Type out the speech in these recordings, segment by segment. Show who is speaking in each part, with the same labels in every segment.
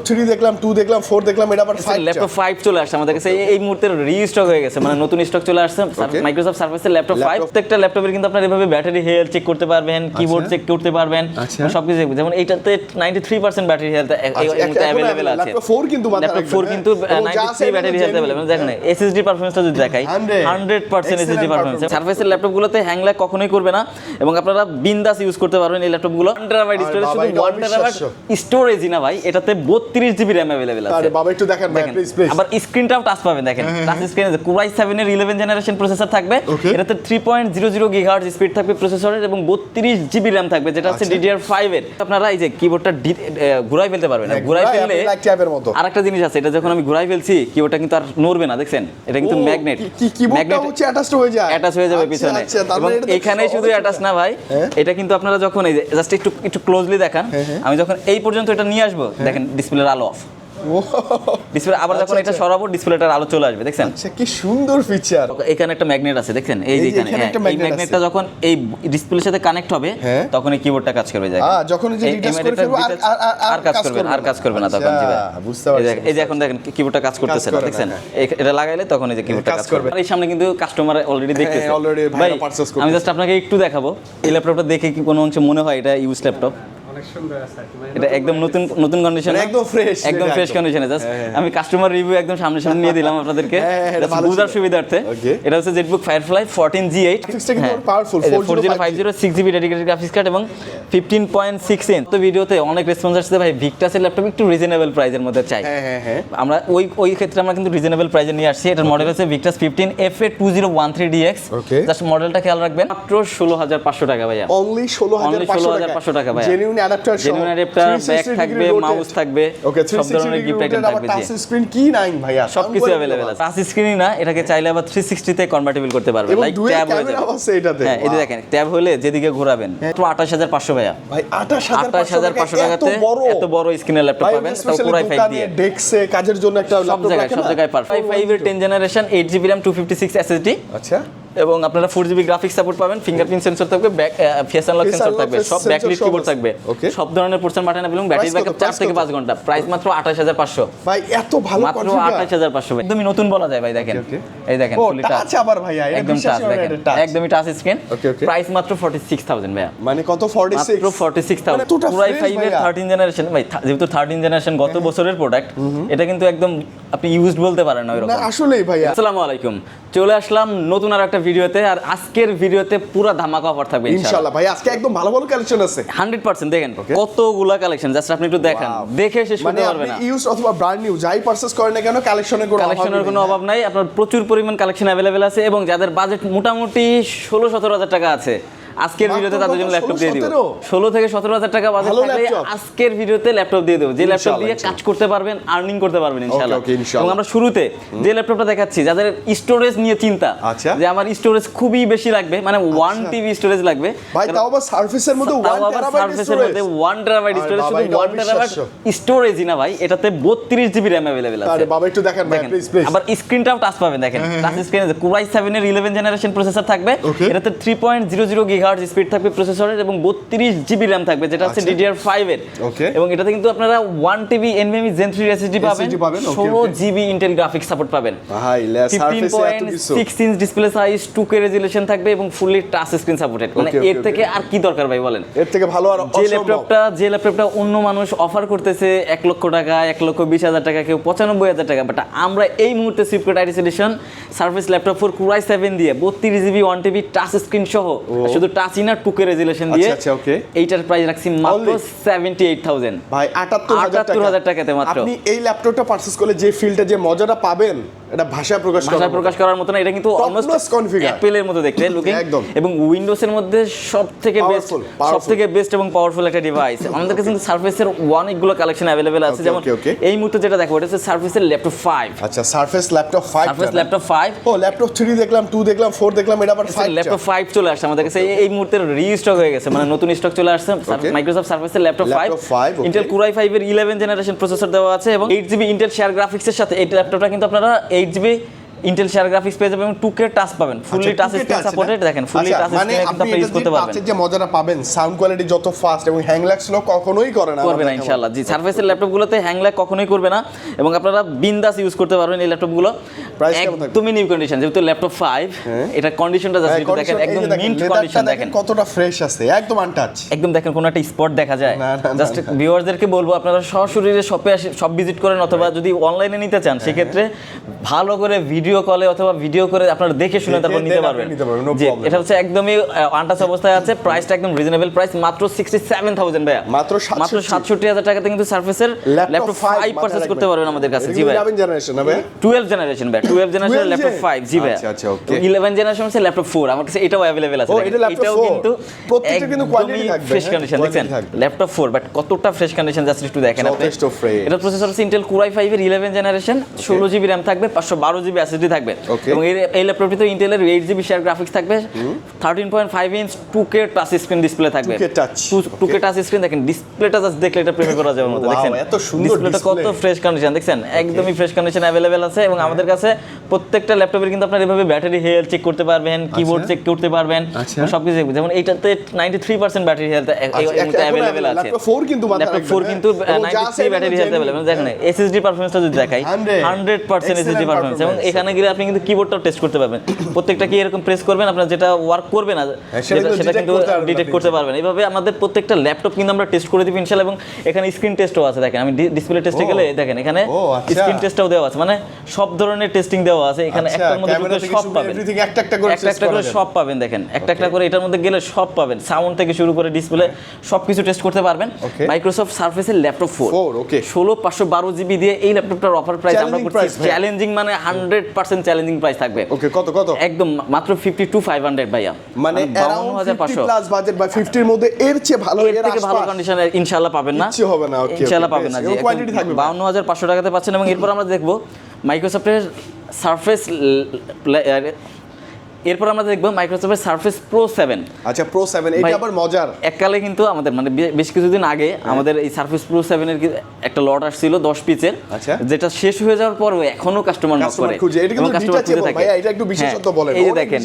Speaker 1: 3 দেখলাম, 2 দেখলাম, 4 দেখলাম, এটা আবার 5
Speaker 2: ল্যাপটপ 5 চলে আসছে আমাদের কাছে এই মুহূর্তে রিস্টক হয়ে গেছে, মানে নতুন স্টক চলে আসছে মাইক্রোসফট সার্ফেসের ল্যাপটপ 5। প্রত্যেকটা ল্যাপটপের কিন্তু আপনারা এভাবে ব্যাটারি হেলথ চেক করতে পারবেন, কিবোর্ড চেক করতে পারবেন, সবকিছু দেখবেন। যেমন এইটাতে 93% ব্যাটারি হেলথ अवेलेबल আছে।
Speaker 1: ল্যাপটপ 4 কিন্তু
Speaker 2: ল্যাপটপ 4 কিন্তু 93 ব্যাটারি হেলথ अवेलेबल। দেখেন এসএসডি পারফরম্যান্সটা যদি দেখাই 100% এসএসডি পারফরম্যান্স। সার্ফেসের ল্যাপটপগুলোতে হ্যাং ল্যাগ কখনোই করবে না এবং আপনারা বিন্দাস ইউজ করতে পারবেন এই ল্যাপটপগুলো। 1 টেরাবাইট স্টোরেজ, শুধু 1 টেরাবাইট স্টোরেজই না ভাই, এটাতে 32 জিবি র‍্যাম अवेलेबल আছে।
Speaker 1: আরে বাবা একটু দেখেন ভাই প্লিজ।
Speaker 2: আবার স্ক্রিনটাও টাচ পাবেন, দেখেন টাচ স্ক্রিনে Core i7 এর 11 জেনারেশন প্রসেসর থাকবে, এটাতে 3.00 গিগাহার্টজ স্পিড থাকবে প্রসেসরের এবং 32 জিবি র‍্যাম থাকবে, যেটা হচ্ছে DDR5 এর। আপনারা এই যে কিবোর্ডটা ঘুরাই ফেলতে পারবেন, ঘুরাই ফেললে আরেকটা জিনিস আছে, এটা যখন আমি ঘুরাই ফেলছি কিবোর্ডটা কিন্তু আর নড়বে না, দেখছেন এটা কিন্তু ম্যাগনেট,
Speaker 1: কিবোর্ডটা হচ্ছে অ্যাটাচড হয়ে যায়,
Speaker 2: অ্যাটাচ হয়ে যাবে পিছনে। এবং এখানেই শুধু অ্যাটাচ না ভাই, এটা কিন্তু আপনারা যখন এই যে জাস্ট একটু ক্লোজলি দেখান, আমি যখন এই পর্যন্ত এটা নিয়ে আসবো, দেখেন ডিসপ্লের আলো অফ, ডিসপ্লে আবার যখন এটা সরাবো ডিসপ্লেটার আলো চলে আসবে, দেখছেন?
Speaker 1: আচ্ছা কি সুন্দর ফিচার।
Speaker 2: এখানে একটা ম্যাগনেট আছে, দেখছেন? এই যে এখানে এই ম্যাগনেটটা যখন এই ডিসপ্লের সাথে কানেক্ট হবে তখন এই কিবোর্ডটা কাজ করবে।
Speaker 1: যখন এই যে ডিটাচ করে ফেলবো
Speaker 2: আর কাজ করবে না তখন। জি ভাই বুঝতে পারছি। এই যে এখন দেখেন কিবোর্ডটা কাজ করতেছে না, দেখছেন? এটা লাগাইলে তখন এই যে কিবোর্ডটা কাজ করবে। আর এই সামনে কিন্তু কাস্টমার অলরেডি দেখতেছে, ভাই আমি জাস্ট আপনাকে একটু দেখাবো এই ল্যাপটপটা দেখে কি কোনো অংশে মনে হয় এটা ইউজ ল্যাপটপ? এটা একদম নতুন কন্ডিশনে, একদম ফ্রেশ কন্ডিশনে। জাস্ট আমি কাস্টমার রিভিউ একদম সামনে নিয়ে দিলাম আপনাদেরকে বুঝার সুবিধার্থে। এটা হচ্ছে Jetbook firefly 14G8,
Speaker 1: powerful
Speaker 2: 4050 6GB dedicated graphics card এবং 15.6 ইঞ্চ। তো ভিডিওতে অনেক রেসপন্স আসছে ভাই ভিক্টাসের ল্যাপটপ একটু রিজনেবল প্রাইসের মধ্যে চাই। আমরা ওই ক্ষেত্রে আমরা কিন্তু রিজনেবল প্রাইসে নিয়ে আসছি। এটার মডেল হচ্ছে ভিক্টাস 15FA2013DX। জাস্ট মডেলটা খেয়াল রাখবেন, মাত্র 16500 টাকা ভাইয়া,
Speaker 1: অনলি 16500 টাকা ভাইয়া। জেনুইন অ্যাডাপ্টার, ব্যাক থাকবে, মাউস থাকবে, সব ধরনের গিফট আইটেম থাকবে। টাচ স্ক্রিন কি নাই ভাইয়া, সবকিছু अवेलेबल আছে। টাচ স্ক্রিনই না, এটাকে চাইলে আবার 360 তে কনভার্টেবল করতে পারবেন, লাইক ট্যাব হয়ে যাবে। হ্যাঁ এই যে দেখেন ট্যাব হলে যেদিকে ঘোরাবেন। মাত্র 28500 ভাইয়া, ভাই 28500 টাকাতে এত বড় স্ক্রিনের ল্যাপটপ পাবেন, তাও Core i5 দিয়ে। ডেস্কে কাজের জন্য একটা ল্যাপটপ রাখেন,
Speaker 2: সব জায়গায় পারফেক্ট। i5 এর 10 জেনারেশন 8GB RAM 256 SSD।
Speaker 1: আচ্ছা,
Speaker 2: এবং আপনারা 4GB গ্রাফিক্স সাপোর্ট পাবেন, ফিঙ্গারপ্রিন্ট সেন্সর থাকবে, ফেস আনলক সেন্সর থাকবে, সব ব্যাকলিট কিবোর্ড থাকবে, সব ধরনের পোর্শন বাটন এবং ব্যাটারি ব্যাকআপ 4 থেকে 5 ঘন্টা। প্রাইস মাত্র 28500
Speaker 1: ভাই, এত ভালো
Speaker 2: মাত্র 28500 ভাই, একদমই নতুন বলা যায় ভাই। দেখেন এই দেখেন ফুলি টাচ আবার ভাইয়া, একদম টাচ, দেখেন একদমই টাচ স্ক্রিন। প্রাইস মাত্র 46000 ভাইয়া,
Speaker 1: মানে কত 46
Speaker 2: মাত্র 46000। Core i5 এর 13 জেনারেশন ভাই, যেহেতু 13 জেনারেশন গত বছরের প্রোডাক্ট, এটা কিন্তু একদম আপনি ইউজড বলতে পারেন না ওইরকম।
Speaker 1: না আসলেই ভাইয়া।
Speaker 2: আসসালামু আলাইকুম, চলে আসলাম নতুন আর একটা ভিডিওতে। আর আজকের ভিডিওতে পুরো ধামাকা অফার থাকবে
Speaker 1: ইনশাআল্লাহ। ভাই আজকে একদম ভালো ভালো কালেকশন আছে
Speaker 2: 100%। দেখেন কতগুলা কালেকশন, জাস্ট আপনি একটু দেখেন, দেখে শেষ করতে পারবেন না।
Speaker 1: আপনি ইউজ অথবা ব্র্যান্ড নিউ যাই পারচেজ করেন না কেন, কালেকশনের কোনো
Speaker 2: অভাব নাই। আপনার প্রচুর পরিমাণ কালেকশন अवेलेबल আছে এবং যাদের বাজেট মোটামুটি 16-17 হাজার টাকা আছে, আজকের ভিডিওতে তাদের জন্য ল্যাপটপ দিয়ে দিব। 16 থেকে 17 হাজার টাকা বাজেট থাকলে আজকের ভিডিওতে ল্যাপটপ দিয়ে দেব, যে ল্যাপটপ দিয়ে কাজ করতে পারবেন, আর্নিং করতে পারবেন ইনশাআল্লাহ। এবং আমরা শুরুতে যে ল্যাপটপটা দেখাচ্ছি, যাদের স্টোরেজ নিয়ে চিন্তা যে আমার স্টোরেজ খুবই বেশি লাগবে, মানে 1 টিবি স্টোরেজ লাগবে
Speaker 1: ভাই, তাও আবার সারফেসের মধ্যে 1
Speaker 2: টেরাবাইট স্টোরেজ, শুধু 1 টেরাবাইট স্টোরেজই না ভাই, এটাতে 32 জিবি র‍্যাম अवेलेबल আছে।
Speaker 1: আরে বাবা একটু দেখেন ভাই প্লিজ।
Speaker 2: আবার স্ক্রিনটাও টাচ পাবেন, দেখেন টাচ স্ক্রিনে Core i7 এর 11 জেনারেশন প্রসেসর থাকবে, এটাতে 3.00 গিগাহার্টজ স্পিড থাকবে প্রসেসরের এবং 32 জিবি র‍্যাম থাকবে, যেটা হচ্ছে DDR5 এর। এবং এটাতে কিন্তু আপনারা 1 টিবি NVMe Zen 3 SSD পাবেন, 16 জিবি ইন্টেল গ্রাফিক্স সাপোর্ট পাবেন,
Speaker 1: ভাই
Speaker 2: 15.6 inch display size, 2K resolution থাকবে এবং ফুললি টাচ স্ক্রিন সাপোর্টেড। মানে এর থেকে আর কি দরকার ভাই বলেন?
Speaker 1: এর থেকে ভালো আর
Speaker 2: যে ল্যাপটপটা অন্য মানুষ অফার করতেছে 1 লক্ষ টাকা, 1,20,000 টাকা, কেউ 95,000 টাকা, বাট আমরা এই মুহূর্তে secret edition surface laptop 4 Core i7 দিয়ে 32 জিবি 1 টিবি টাচ স্ক্রিন সহ, শুধু টাচই না 2K রেজোলিউশন দিয়ে, এইটার প্রাইস রাখছি মাত্র 78000 ভাই, 78000 টাকাতে মাত্র।
Speaker 1: আপনি এই ল্যাপটপটা পারচেজ করলে যে ফিলটা, যে মজাটা পাবেন, এটা ভাষায় প্রকাশ করার
Speaker 2: মতো না। এটা কিন্তু অলমোস্ট অ্যাপেলের মতো দেখতে লুকিং, এবং উইন্ডোজের মধ্যে সবথেকে বেস্ট এবং পাওয়ারফুল একটা ডিভাইস। আমাদের কাছে কিন্তু সারফেসের অনেকগুলো কালেকশন अवेलेबल আছে। যেমন এই মুহূর্তে যেটা দেখো, এটা হচ্ছে সারফেসের ল্যাপটপ 5।
Speaker 1: আচ্ছা, সারফেস ল্যাপটপ 5,
Speaker 2: ল্যাপটপ 5।
Speaker 1: ও ল্যাপটপ 3 দেখলাম, 2 দেখলাম, 4 দেখলাম, এটা আবার 5।
Speaker 2: ল্যাপটপ 5 চলে আসছে আমাদের কাছে এই মুহূর্তে রিস্টক হয়ে গেছে, মানে নতুন স্টক চলে আসছে মাইক্রোসফট সার্ফেসের ল্যাপটপ 5। ইন্টেল Core i5 এর 11 জেনারেশন প্রসেসর দেওয়া আছে এবং 8GB ইন্টেল শেয়ার গ্রাফিক্সের সাথে এই ল্যাপটপটা কিন্তু আপনারা 8GB ইন্টেল শেয়ার গ্রাফিক্স পেয়ে যাবেন এবং 2K টাচ পাবেন, ফুললি টাচ স্ক্রিন সাপোর্টেড। দেখেন ফুললি টাচ স্ক্রিনে কিন্তু আপনি ইউজ করতে পারবেন।
Speaker 3: যে মজাটা পাবেন, সাউন্ড কোয়ালিটি যত ফাস্ট এবং হ্যাং ল্যাগ স্লো কখনোই করে না
Speaker 2: ইনশাআল্লাহ। জি, সারফেসের ল্যাপটপগুলোতে হ্যাং ল্যাগ কখনোই করবে না এবং আপনারা বিন্দাস ইউজ করতে পারবেন এই ল্যাপটপগুলো। একদমই নিউ কন্ডিশন, যেহেতু ল্যাপটপ 5, এটা কন্ডিশনটা জাস্ট দেখেন, একদম মিন্ট কন্ডিশন। দেখেন
Speaker 3: কতটা ফ্রেশ আছে, একদম আনটাচ,
Speaker 2: একদম দেখেন কোনো একটা স্পট দেখা যায়। জাস্ট ভিউয়ারদেরকে বলবো আপনারা সরাসরি শপে আসে সব ভিজিট করেন, অথবা যদি অনলাইনে নিতে চান সেক্ষেত্রে ভালো করে ভিডিও কলে অথবা ভিডিও করে আপনারা দেখে শুনে তারপর নিতে পারবেন। জি, এটা হচ্ছে একদমই আনটাচ অবস্থায় আছে। প্রাইসটা একদম রিজনেবল প্রাইস, মাত্র 67,000 ভাইয়া, মাত্র 67,000 টাকাতে কিন্তু সারফেসের ল্যাপটপ 5 পারচেজ করতে পারবেন আমাদের কাছে। জি ভাই,
Speaker 3: 11 জেনারেশন হবে,
Speaker 2: 12 জেনারেশন ভাই, 12 জেনারেশন ল্যাপটপ 5। জি ভাই,
Speaker 3: আচ্ছা ওকে।
Speaker 2: 11 জেনারেশন হচ্ছে ল্যাপটপ 4, আমার কাছে এটাও अवेलेबल আছে।
Speaker 3: এটাও কিন্তু প্রত্যেকটা কিন্তু কোয়ালিটি থাকবে,
Speaker 2: ফ্রেশ কন্ডিশন। দেখেন ল্যাপটপ 4, বাট কতটা ফ্রেশ কন্ডিশন জাস্ট একটু দেখেন আপনি। এটা প্রসেসর হচ্ছে ইন্টেল Core i5 এর 11 জেনারেশন, 16GB RAM থাকবে, 512GB SSD থাকবে এবং এই ল্যাপটপটিতে ইন্টেলের 8GB শেয়ার গ্রাফিক্স থাকবে, 13.5 inch 2K touch screen display থাকবে। 2K touch screen. দেখেন ডিসপ্লেটা জাস্ট দেখলে এটা প্রেমে করা যাবে মতো। দেখেন
Speaker 3: এত সুন্দর
Speaker 2: ডিসপ্লেটা কত ফ্রেশ কন্ডিশন, দেখছেন একদমই ফ্রেশ কন্ডিশন अवेलेबल আছে এবং আমাদের কাছে প্রত্যেকটা ল্যাপটপের কিন্তু আপনারা এভাবে ব্যাটারি হেলথ চেক করতে পারবেন, কিবোর্ড চেক করতে পারবেন, সবকিছু। যেমন এইটাতে 93% ব্যাটারি হেলথ अवेलेबल আছে। ল্যাপটপ 4 কিন্তু 93 ব্যাটারি হেলথ अवेलेबल। দেখেন এসএসডি পারফরম্যান্সটা যদি দেখাই, 100% এসএসডি পারফরম্যান্স এবং এখানে গিয়ে আপনি কিন্তু কিবোর্ডটাও টেস্ট করতে পারবেন। প্রত্যেকটা কি এরকম প্রেস করবেন, আপনার যেটা ওয়ার্ক করবে না সেটা কিন্তু ডিটেক্ট করতে পারবেন। এইভাবে আমাদের প্রত্যেকটা ল্যাপটপ কিন্তু আমরা টেস্ট করে দিব ইনশাআল্লাহ এবং এখানে স্ক্রিন টেস্টও আছে। দেখেন আমি ডিসপ্লে টেস্টে গেলে দেখেন এখানে স্ক্রিন টেস্টটাও দেওয়া আছে, মানে সব ধরনের টেস্টিং দেওয়া আছে এখানে। একটার মধ্যে সব পাবেন, একটা করে সব পাবেন। দেখেন একটা করে এটার মধ্যে গেলে সব পাবেন, সাউন্ড থেকে শুরু করে ডিসপ্লে সবকিছু টেস্ট করতে পারবেন। মাইক্রোসফট সারফেসের ল্যাপটপ 4 ওকে 16/512GB দিয়ে এই ল্যাপটপটার অফার প্রাইস আমরা করছি চ্যালেঞ্জিং, মানে 100% চ্যালেঞ্জিং প্রাইস থাকবে।
Speaker 3: ওকে কত
Speaker 2: একদম মাত্র 52,500 ভাইয়া,
Speaker 3: মানে 52,500 প্লাস বাজেট বাই 50 এর মধ্যে এর চেয়ে ভালো,
Speaker 2: এর থেকে ভালো কন্ডিশনে ইনশাআল্লাহ পাবেন না,
Speaker 3: কিছু হবে না। ওকে
Speaker 2: ইনশাআল্লাহ পাবেন না। জি, 52,500 টাকাতে পাচ্ছেন এবং এরপর আমরা দেখব মাইক্রোসফটের সারফেস, এরপর আমরা দেখব মাইক্রোসফটের সারফেস প্রো 7।
Speaker 3: আচ্ছা প্রো 7 এটা আবার মজার।
Speaker 2: এককালে কিন্তু আমাদের মানে বেশ কিছুদিন আগে আমাদের এই সারফেস প্রো 7 এর একটা লট আসছিল 10 পিসের, যেটা শেষ হয়ে যাওয়ার পর এখনো কাস্টমার নক করে।
Speaker 3: এটা কিন্তু ডিটেচেবল ভাই, এটা একটু বিশেষত্ব বলেন।
Speaker 2: এই যে দেখেন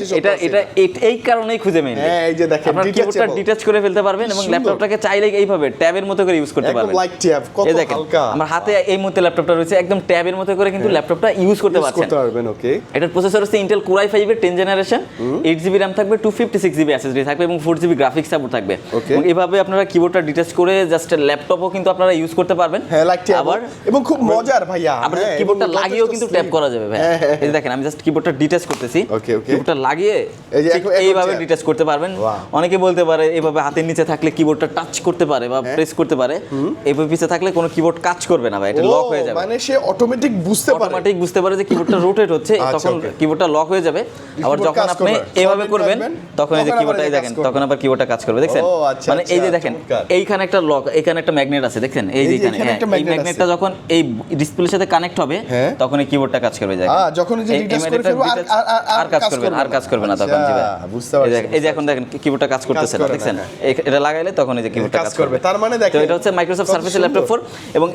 Speaker 2: এটা এই কারণেই খুঁজে মেইন।
Speaker 3: হ্যাঁ এই যে দেখেন
Speaker 2: কিবোর্ডটা ডিটাচ করে ফেলতে পারবেন এবং ল্যাপটপটাকে চাইলেই এইভাবে ট্যাবের মতো করে ইউজ করতে পারবেন,
Speaker 3: একদম লাইক ট্যাব, কত হালকা।
Speaker 2: আমার হাতে এই মুহূর্তে ল্যাপটপটা রয়েছে, একদম ট্যাবের মতো করে কিন্তু ল্যাপটপটা ইউজ করতে পারবেন।
Speaker 3: ওকে
Speaker 2: এটার প্রসেসর হচ্ছে ইন্টেল Core i5 এর 10 জেনারেশন, 8GB RAM থাকবে, 256GB SSD থাকবে এবং 4GB গ্রাফিক্স সাপোর্ট থাকবে। এবং এইভাবে আপনারা কিবোর্ডটা ডিটাচ করে জাস্ট ল্যাপটপও কিন্তু আপনারা ইউজ করতে পারবেন।
Speaker 3: হ্যাঁ লাইক ট্যাব, আবার এবং খুব মজার ভাইয়া,
Speaker 2: আপনারা কিবোর্ডটা লাগিয়েও কিন্তু ট্যাপ করা যাবে ভাই। এই যে দেখেন আমি জাস্ট কিবোর্ডটা ডিটাচ করতেছি, কিবোর্ডটা লাগিয়ে এইভাবে ডিটাচ করতে পারবেন। অনেকে বলতে পারে এইভাবে হাতের নিচে থাকলে কিবোর্ডটা টাচ করতে পারে বা প্রেস করতে পারে, এইভাবে পিছে থাকলে কোনো কিবোর্ড কাজ করবে না ভাই, এটা লক হয়ে যাবে।
Speaker 3: মানে সে অটোমেটিক বুঝতে পারে
Speaker 2: যে কিবোর্ডটা রোটেট হচ্ছে, তখন কিবোর্ডটা লক হয়ে যাবে। আবার যখন আপনি এইভাবে করবেন তখন এই যে কিবোর্ডটাই দেখেন, তখন আবার কিবোর্ডটা কাজ করবে। দেখছেন মানে এই যে দেখেন এইখানে একটা লক, এখানে একটা ম্যাগনেট আছে, দেখছেন এই যে এখানে এই ম্যাগনেটটা যখন এই ডিসপ্লের সাথে কানেক্ট হবে তখন এই কিবোর্ডটা কাজ করবে।
Speaker 3: যখন এই যে ডিটাচ করে ফেলবো
Speaker 2: আর কাজ করবে না তখন। জি ভাই বুঝতে পারছেন, এই যে এখন দেখেন কিবোর্ডটা কাজ করতেছে না, দেখছেন এটা লাগাইলে তখন এই যে কিবোর্ডটা কাজ করবে।
Speaker 3: তার মানে দেখেন
Speaker 2: এটা হচ্ছে মাইক্রোসফট সারফেস ল্যাপটপ 4 এবং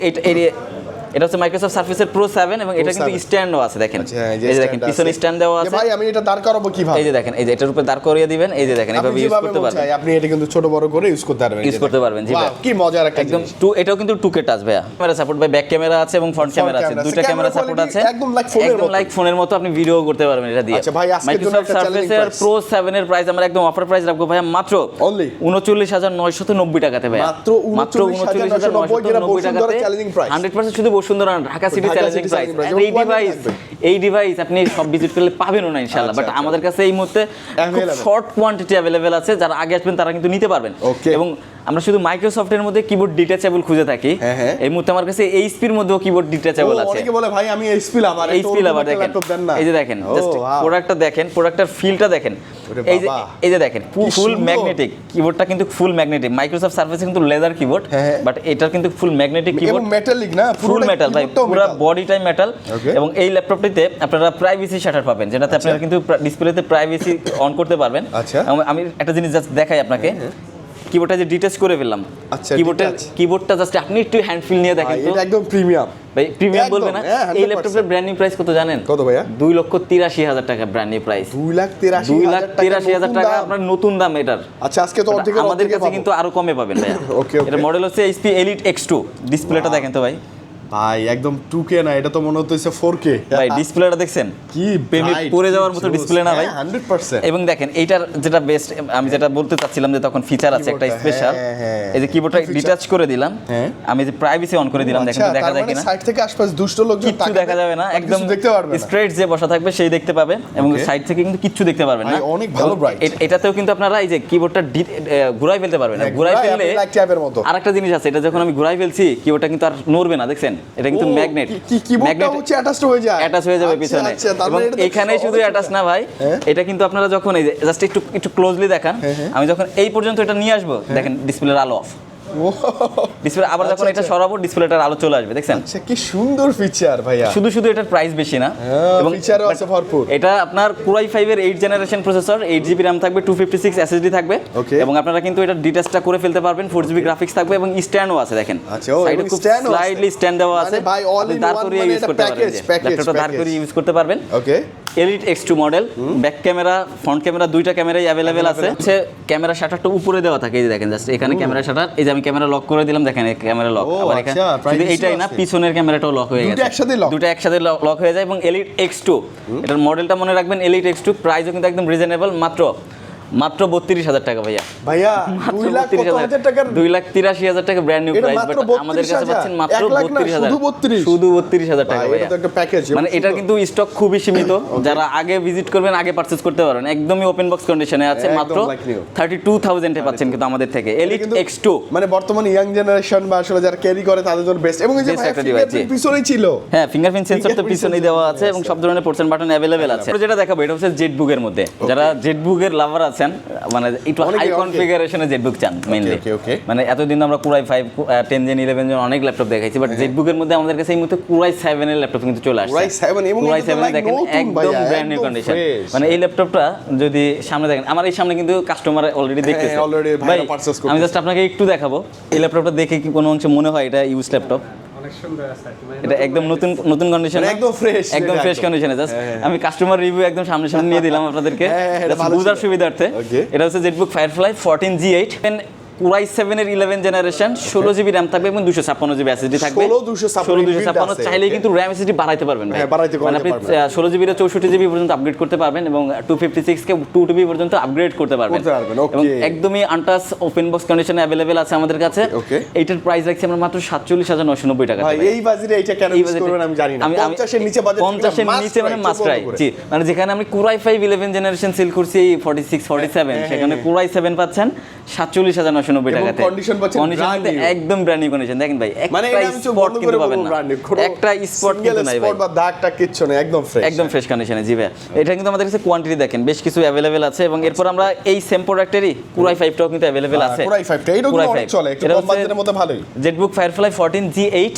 Speaker 2: এটা হচ্ছে মাইক্রোসফট সারফেসের প্রো 7 এবং এটা কিন্তু স্ট্যান্ডও আছে। দেখেন এই যে দেখেন পিছনে স্ট্যান্ড দেওয়া আছে।
Speaker 3: ভাই আমি এটা দাঁড় করাবো কিভাবে?
Speaker 2: এই যে দেখেন এই যে এটার উপরে দাঁড় করিয়ে দিবেন, এই যে দেখেন এইভাবে ইউজ করতে পারবেন।
Speaker 3: আপনি এটা কিন্তু ছোট বড় করে ইউজ করতে পারবেন।
Speaker 2: জি ভাই
Speaker 3: কি মজার একটা
Speaker 2: একদম। এটাও কিন্তু 2K টাচ ভাইয়া, ক্যামেরা সাপোর্ট ভাই, ব্যাক ক্যামেরা আছে এবং ফ্রন্ট ক্যামেরা আছে, দুইটা ক্যামেরা সাপোর্ট আছে। একদম লাইক ফোনের মতো আপনি ভিডিও করতে পারবেন এটা দিয়ে।
Speaker 3: আচ্ছা ভাই আজকের জন্য
Speaker 2: মাইক্রোসফট সারফেসের প্রো 7 এর প্রাইস আমরা একদম অফার প্রাইস রাখবো ভাইয়া মাত্র 39,990 টাকাতে ভাইয়া, মাত্র 39,990 টাকাতে 100% শুধু Bashundhara Dhaka city challenging price. এই ডিভাইস আপনি সব ভিজিট করলে পাবেনও না ইনশাআল্লাহ, বাট আমাদের কাছে এই মুহূর্তে খুব শর্ট কোয়ান্টিটি अवेलेबल আছে, যারা আগে আসবেন তারা কিন্তু নিতে পারবেন। এবং আমরা শুধু মাইক্রোসফটের মধ্যে কিবোর্ড ডিটাচেবল খুঁজে থাকি, এই মুহূর্তে আমার কাছে এইচপির মধ্যেও কিবোর্ড ডিটাচেবল আছে।
Speaker 3: অনেকে বলে ভাই আমি এইচপি লাভার,
Speaker 2: দেখেন এই যে দেখেন জাস্ট প্রোডাক্টটা দেখেন, প্রোডাক্টের ফিলটা দেখেন, এই যে দেখেন ফুল ম্যাগনেটিক কিবোর্ডটা কিন্তু ফুল ম্যাগনেটিক। মাইক্রোসফট সারফেস কিন্তু লেদার কিবোর্ড, বাট এটার কিন্তু ফুল ম্যাগনেটিক কিবোর্ড,
Speaker 3: মেটালিক না,
Speaker 2: ফুল মেটাল ভাই, পুরো বডিটাই মেটাল। এবং এই ল্যাপটপটিতে আপনারা প্রাইভেসি শাটার পাবেন, যেটাতে আপনারা কিন্তু ডিসপ্লেতে প্রাইভেসি অন করতে পারবেন। আমি একটা জিনিস জাস্ট দেখাই আপনাকে, কিবোর্ডটা যে ডিটাচ করে ফেললাম, কিবোর্ডটা জাস্ট আপনি একটু হ্যান্ড ফিল নিয়ে দেখেন,
Speaker 3: এটা একদম প্রিমিয়াম।
Speaker 2: ভাই প্রিমিয়াম বলবে না। এই ল্যাপটপের ব্র্যান্ড নিউ প্রাইস কত জানেন?
Speaker 3: কত ভাইয়া?
Speaker 2: 2,83,000 টাকা ব্র্যান্ড নিউ প্রাইস।
Speaker 3: 2,83,000
Speaker 2: টাকা আপনার নতুন দাম এটার।
Speaker 3: আচ্ছা আজকে তো
Speaker 2: আমাদের কাছে কিন্তু আরো কমে পাবেন ভাইয়া।
Speaker 3: ওকে
Speaker 2: এটা মডেল হচ্ছে HP Elite X2। ডিসপ্লেটা দেখেন তো ভাই,
Speaker 3: ভাই একদম 2K না, এটা তো মনে হচ্ছে 4K
Speaker 2: ভাই। ডিসপ্লেটা দেখছেন
Speaker 3: কি
Speaker 2: প্রেমে পড়ে যাওয়ার মতো ডিসপ্লে না ভাই?
Speaker 3: 100%।
Speaker 2: এবং দেখেন এইটার যেটা বেস্ট, আমি যেটা বলতে চাচ্ছিলাম যে তখন ফিচার আছে একটা স্পেশাল। এই যে কিবোর্ডটা ডিটাচ করে দিলাম, আমি যে প্রাইভেসি অন করে দিলাম, দেখেন তো দেখা যায় কিনা।
Speaker 3: সাইড থেকে আশপাশ দুষ্ট লোকজন
Speaker 2: কিচ্ছু দেখা যাবে না, একদম
Speaker 3: দেখতে পারবে না।
Speaker 2: স্ট্রেট যে বসা থাকবে সেই দেখতে পাবে, এবং সাইড থেকে কিন্তু কিচ্ছু দেখতে পারবেন না।
Speaker 3: অনেক ভালো ব্রাইট।
Speaker 2: এটাতেও কিন্তু আপনারা এই যে কিবোর্ডটা ঘুরাই ফেলতে পারবেন না। ঘুরাই ফেললে আরেকটা জিনিস আছে, এটা যখন আমি ঘুরাই ফেলছি কিবোর্ডটা কিন্তু আর নড়বে না, দেখছেন? এটা কিন্তু ম্যাগনেট,
Speaker 3: কিবোর্ডটা হচ্ছে অ্যাটাচড হয়ে যায়,
Speaker 2: অ্যাটাচ হয়ে যাবে পিছনে। এবং এখানেই শুধু অ্যাটাচ না ভাই, এটা কিন্তু আপনারা যখন এই যে জাস্ট একটু ক্লোজলি দেখান, আমি যখন এই পর্যন্ত এটা নিয়ে আসবো, দেখেন ডিসপ্লের আলো অফ। ডিসপ্লে আবার যখন এটা সরাবো, ডিসপ্লেটার আলো চলে আসবে, দেখছেন?
Speaker 3: আচ্ছা কি সুন্দর ফিচার ভাইয়া।
Speaker 2: শুধু এটার প্রাইস বেশি না,
Speaker 3: এবং ফিচারও আছে ভরপুর।
Speaker 2: এটা আপনার Core i5 এর 8 জেনারেশন প্রসেসর, 8GB RAM থাকবে, 256 SSD থাকবে, এবং আপনারা কিন্তু এটা ডিটাচটা করে ফেলতে পারবেন। 4GB গ্রাফিক্স থাকবে এবং স্ট্যান্ডও আছে, দেখেন সাইডে খুব স্লাইডলি স্ট্যান্ড দেওয়া আছে, আপনি দাঁড় করে ইউজ করতে পারবেন, ল্যাপটপটা দাঁড় করে ইউজ করতে পারবেন।
Speaker 3: ওকে,
Speaker 2: Elite X2 model, back camera front camera দুইটা ক্যামেরাই অ্যাভেলেবেল আছে। হচ্ছে ক্যামেরা শাটারটা উপরে দেওয়া থাকে, এই যে দেখেন জাস্ট এখানে ক্যামেরা শাটার। এই যে আমি ক্যামেরা লক করে দিলাম, দেখেন এই ক্যামেরা লক। আবার এখানে শুধু এইটাই না, পিছনের ক্যামেরাটাও লক হয়ে গেছে, দুটো একসাথে লক হয়ে যায়। এবং Elite X2 এটার মডেলটা মনে রাখবেন, Elite X2 প্রাইসও কিন্তু একদম রিজনেবল, মাত্র 32,000 টাকা ভাইয়া।
Speaker 3: 2,83,000 টাকার
Speaker 2: 2,83,000 টাকা ব্র্যান্ড নিউ প্রাইস, বাট আমাদের কাছে পাচ্ছেন মাত্র 32,000, শুধু 32,000 টাকা ভাইয়া।
Speaker 3: এটা তো একটা প্যাকেজ,
Speaker 2: মানে এটা কিন্তু স্টক খুবই সীমিত, যারা আগে ভিজিট করবেন আগে পারচেজ করতে পারবেন। একদমই ওপেন বক্স কন্ডিশনে আছে, মাত্র 32,000 এ পাচ্ছেন কিন্তু আমাদের থেকে Elite X2।
Speaker 3: মানে বর্তমানে ইয়াং জেনারেশন বা আসলে যারা ক্যারি করে তাদের জন্য বেস্ট। এবং এই যে ফিঙ্গারপ্রিন্ট পিছনেই ছিল,
Speaker 2: হ্যাঁ ফিঙ্গারপ্রিন্ট সেন্সর তো পিছনেই দেওয়া আছে, এবং সব ধরনের পোর্টস বাটন अवेलेबल আছে। যেটা দেখাবো এটা হচ্ছে জেটবুক এর মধ্যে, যারা জেটবুক এর লাভার আছেন, মানে একটু হাই কনফিগারেশনে জেটবুক চান মেইনলি। মানে এতদিন আমরা Core i5 10 জেন 11 জেন অনেক ল্যাপটপ দেখাইছি, বাট জেটবুক এর মধ্যে আমাদের কাছে এই মুহূর্তে Core i7 এর ল্যাপটপ কিন্তু চলে আসছে।
Speaker 3: Core i7 এবং
Speaker 2: Core i7 দেখেন একদম ব্র্যান্ড নিউ কন্ডিশন। মানে এই ল্যাপটপটা যদি সামনে দেখেন, আমার এই সামনে কিন্তু কাস্টমার অলরেডি দেখতেছে, ভাই আমি জাস্ট আপনাকে একটু দেখাবো। এই ল্যাপটপটা দেখে কি কোনো অংশে মনে হয় এটা ইউজ ল্যাপটপ? এটা একদম নতুন কন্ডিশনে, একদম ফ্রেশ কন্ডিশনে। জাস্ট আমি কাস্টমার রিভিউ একদম সামনে নিয়ে দিলাম আপনাদেরকে বুঝার সুবিধার্থে। এটা হচ্ছে Jetbook Firefly 14G8, Core i7 এর 11 জেনারেশন, 16GB RAM থাকবে এবং 256GB SSD থাকবে। 256 চাইলেই কিন্তু RAM SSD বাড়াইতে পারবেন ভাই, মানে আপনি 16GB এর 64GB পর্যন্ত আপগ্রেড করতে পারবেন, এবং 256 কে 2TB পর্যন্ত আপগ্রেড করতে পারবেন। এবং একদমই আনটাচ ওপেন বক্স কন্ডিশনে अवेलेबल আছে আমাদের কাছে। এইটার প্রাইস রাখছি আমরা মাত্র 47,990 টাকা।
Speaker 3: ভাই এই বাজেটে এটা কেন ইউজ করবেন আমি জানি না। 50 এর নিচে বাজেট,
Speaker 2: 50 এর নিচে মানে মাস্ট ট্রাই। জি, মানে যেখানে আমি Core i5 11 জেনারেশন সেল করছি 46 47, সেখানে Core i7 পাচ্ছেন 47,990 টাকাতে। কন্ডিশন একদম ব্র্যান্ড নিউ কন্ডিশন। দেখেন ভাই একটা স্পট কিন্তু পাবেন না, একটা স্পট কিন্তু নাই ভাই,
Speaker 3: বা দাগটা কিচ্ছু না, একদম
Speaker 2: ফ্রেশ কন্ডিশনে। জি ভাই, এটা কিন্তু আমাদের কাছে কোয়ান্টিটি দেখেন বেশ কিছু अवेलेबल আছে। এবং এরপর আমরা এই সেম প্রোডাক্টেরই Core i5 টাও কিন্তু अवेलेबल আছে।
Speaker 3: Core i5 টা এটাও অনেক চলে, একটু কম বাজেটের মধ্যে ভালোই।
Speaker 2: Jetbook Firefly 14G8,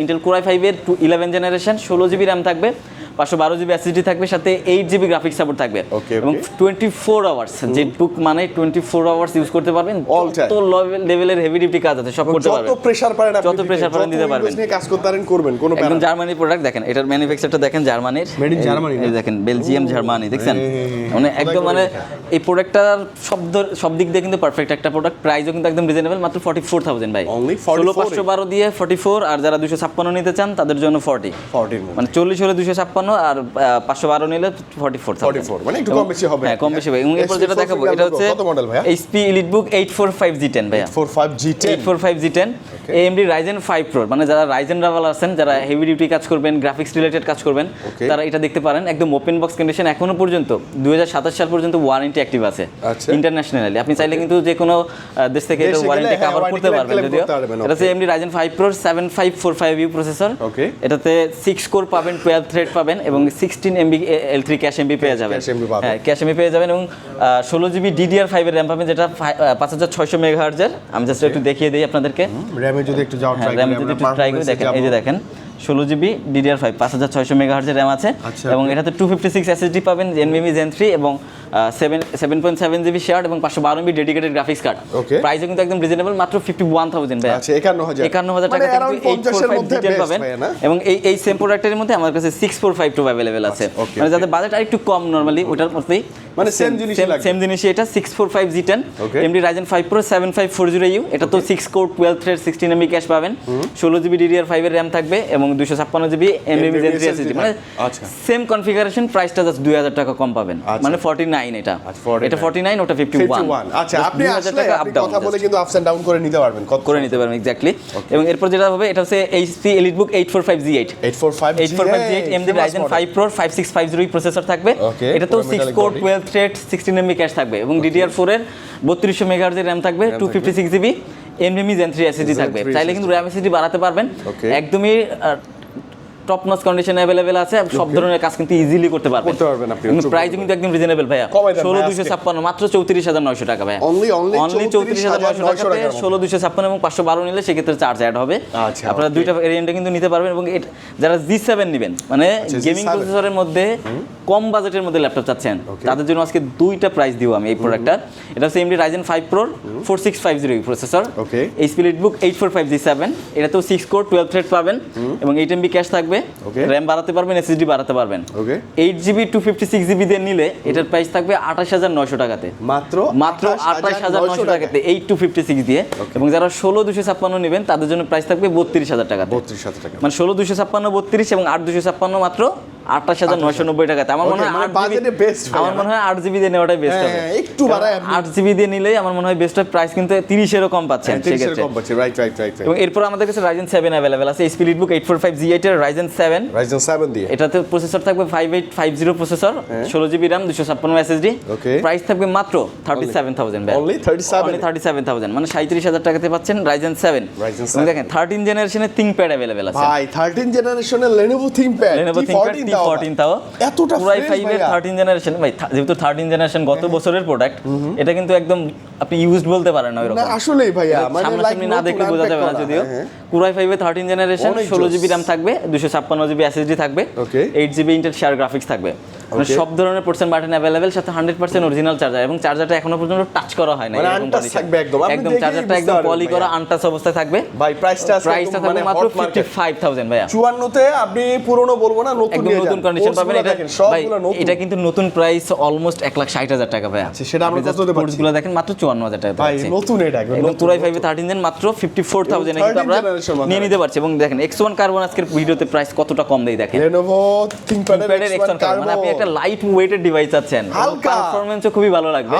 Speaker 2: Intel Core i5 এর 11 জেনারেশন, 16GB RAM থাকবে, 512GB SSD থাকবে, সাথে 8GB গ্রাফিক্স সাপোর্ট থাকবে, এবং 24 আওয়ার্স। জেটবুক মানে 24 আওয়ার্স ইউজ করতে পারবেন, যত লেভেলের হেভি ডিউটি কাজ আছে সব করতে পারবেন,
Speaker 3: যত প্রেসার পারেন
Speaker 2: দিতে পারবেন,
Speaker 3: নিয়ে কাজ করতে পারেন, করবেন কোনো প্যারা।
Speaker 2: একদম জার্মানি প্রোডাক্ট। দেখেন এটার ম্যানুফ্যাকচারটা দেখেন, জার্মানির,
Speaker 3: মেড ইন জার্মানি,
Speaker 2: এই দেখেন বেলজিয়াম জার্মানি, দেখছেন? মানে একদম মানে এই প্রোডাক্টটার সব দিক দিয়ে কিন্তু পারফেক্ট একটা প্রোডাক্ট। প্রাইসও কিন্তু একদম রিজনেবল, মাত্র 44,000 ভাই। 16,512 দিয়ে 44, আর যারা 256 নিতে চান তাদের জন্য 40 মানে 40 হলে 256, আর 512 নিলে 44,000,
Speaker 3: মানে একটু কম বেশি হবে।
Speaker 2: হ্যাঁ কম বেশি হবে। এবং এরপর যেটা দেখাবো এটা হচ্ছে
Speaker 3: কত মডেল ভাই?
Speaker 2: HP EliteBook 845G10 ভাই, 845G10 AMD Ryzen 5 Pro। মানে যারা Ryzen রাভাল আছেন, যারা হেভি ডিউটি কাজ করবেন, গ্রাফিক্স রিলেটেড কাজ করবেন, তারা এটা দেখতে পারেন। একদম ওপেন বক্স কন্ডিশন, এখনো পর্যন্ত 2027 সাল পর্যন্ত ওয়ারেন্টি অ্যাক্টিভ আছে ইন্টারন্যাশনালি। আপনি চাইলে কিন্তু যে কোনো দেশ থেকে এটা ওয়ারেন্টি কভার করতে পারবেন। যদিও এটা হচ্ছে AMD Ryzen 5 Pro 7545U processor, এটাতে 6 কোর পাবেন, 12 থ্রেড পাবেন, এবং 16 MB L3 ক্যাশ এমবি পেয়ে যাবেন। হ্যাঁ ক্যাশ এমবি পেয়ে যাবেন, এবং 16GB DDR5 এর RAM পাবেন, যেটা 5600 মেগাহার্টজ এর। আমি জাস্ট একটু দেখিয়ে দিই আপনাদেরকে।
Speaker 3: র‍্যামে যদি একটু যাও ট্রাই করি,
Speaker 2: ট্রাই করে দেখেন, এই যে দেখেন 16GB DDR5 5600 MHz এর RAM আছে এবং এটাতে 256 SSD পাবেন NVMe Zen 3 এবং 7.7GB শেয়ার্ড এবং 512MB ডেডিকেটেড গ্রাফিক্স কার্ড। প্রাইসও কিন্তু একদম রিজনেবল, মাত্র 51000 ভাই।
Speaker 3: আচ্ছা 51000
Speaker 2: টাকা কিন্তু 845 জিটেন পাবেন এবং এই সেম প্রোডাক্টের মধ্যে আমার কাছে 6452 अवेलेबल আছে। মানে যাদের বাজেট আরেকটু কম নরমালি ওটার মধ্যেই
Speaker 3: মানে সেম
Speaker 2: জিনিসই এটা 645 G10 AMD Ryzen 5 Pro 7540U, এটা তো 6 কোর 12 থ্রেড 16MB ক্যাশ পাবেন, 16GB DDR5 এর RAM থাকবে এবং 256GB NVMe Zen 3 SSD। মানে সেম কনফিগারেশন, প্রাইসটা জাস্ট 2000 টাকা কম পাবেন, মানে 49 এটা 49 ওটা 51।
Speaker 3: আচ্ছা আপনি আসলে আপনি কথা বলে কিন্তু আপস এন্ড ডাউন করে নিতে পারবেন,
Speaker 2: এক্স্যাক্টলি। এবং এরপর যেটা হবে এটা হচ্ছে HP EliteBook 845G8 AMD Ryzen 5 Pro 5650 processor থাকবে, এটা তো 6 কোর 12 থ্রেড 16MB ক্যাশ থাকবে এবং DDR4 এর 3200 MHz এর RAM থাকবে, 256GB NVMe Zen 3 SSD থাকবে। চাইলে কিন্তু RAM SSD বাড়াতে পারবেন, একদমই টপ নচ কন্ডিশন अवेलेबल আছে, সব ধরনের কাজ কিন্তু ইজিলি করতে পারবেন আপনি। প্রাইস কিন্তু একদম রিজনেবল ভাইয়া, 16256 মাত্র 34900 টাকা ভাইয়া, অনলি 34900 টাকাতে 16256 এবং 512 নিলে সেক্ষেত্রে চার্জ অ্যাড হবে। আপনারা দুইটা ভেরিয়েন্টে কিন্তু নিতে পারবেন এবং যারা G7 নেবেন মানে গেমিং প্রসেসরের মধ্যে কম বাজেটের মধ্যে ল্যাপটপ চাচ্ছেন তাদের জন্য আজকে দুইটা প্রাইস দিব আমি এই প্রোডাক্টটা। এটা হচ্ছে AMD Ryzen 5 Pro 4650 processor, HP EliteBook 845G7, এটাতেও 6 কোর 12 থ্রেড পাবেন এবং 8MB ক্যাশ থাকবে, RAM বাড়াতে পারবেন, SSD বাড়াতে পারবেন। 8GB 256GB দিয়ে নিলে এটার প্রাইস থাকবে 28900 টাকাতে, মাত্র 28900 টাকাতে 8256 দিয়ে। এবং যারা 16256 নেবেন তাদের জন্য প্রাইস থাকবে 32000 টাকা, মানে 16256 32 এবং 8256 মাত্র 28990 টাকাতে। আমার মনে হয় আমার মনে হয় 8GB দিয়ে নেওয়াটাই বেস্ট হবে, একটু বাড়ায় 8GB দিয়ে নিলেই আমার মনে হয় বেস্ট হবে। প্রাইস কিন্তু 30 এরও কম পাচ্ছেন সেক্ষেত্রে। এবং এরপর আমাদের কাছে Ryzen 7 अवेलेबल আছে, HP EliteBook 845G8 এর Ryzen 7 দিয়ে, এটাতে প্রসেসর থাকবে 5850 processor, 16GB RAM 256 SSD, price থাকবে মাত্র 37000 ভাই, অনলি 37000 মানে 37000 টাকাতে পাচ্ছেন Ryzen 7। দেখেন 13 জেনারেশনের ThinkPad अवेलेबल আছে ভাই, 13 জেনারেশনের Lenovo ThinkPad T14 তাও এতটা Core i5 এর 13 জেনারেশন ভাই, যেহেতু 13 জেনারেশন গত বছরের প্রোডাক্ট, এটা কিন্তু একদম আপনি ইউজড বলতে পারেন না এরকম। না আসলেই ভাইয়া মানে লাইক না দেখলে বোঝা যাবে না, যদিও Core i5 এর 13 জেনারেশন 16GB RAM থাকবে, 256GB SSD থাকবে, 8GB ইন্টেল শেয়ার গ্রাফিক্স থাকবে, মানে সব ধরনের পোর্টস বাটন अवेलेबल, সাথে 100% অরিজিনাল চার্জার এবং চার্জারটা এখনো পর্যন্ত টাচ করা হয় না, এরকম থাকবে একদম চার্জারটা একদম পলি করা আনটাচ অবস্থায় থাকবে ভাই। প্রাইসটা থাকবে মাত্র 55000 ভাইয়া, 54 তে আপনি পুরনো বলবো না, নতুন কন্ডিশন পাবেন। এটা কিন্তু নতুন প্রাইস অলমোস্ট 1,60,000 টাকা ভাইয়া, সেটা আমরা কততে পাচ্ছি কোর্সগুলো দেখেন মাত্র 54000 টাকা ভাই, নতুন এটা এবং Core i5 এর 13 জেন মাত্র 54000 এ কিন্তু আমরা নিয়ে নিতে পারছি। এবং দেখেন X1 কার্বন আজকের ভিডিওতে প্রাইস কতটা কম দেই দেখেন, Lenovo ThinkPad এর X1 কার্বন, মানে আপনি একটা লাইট ওয়েটেড ডিভাইস আছেন, পারফরম্যান্সও খুবই ভালো লাগবে,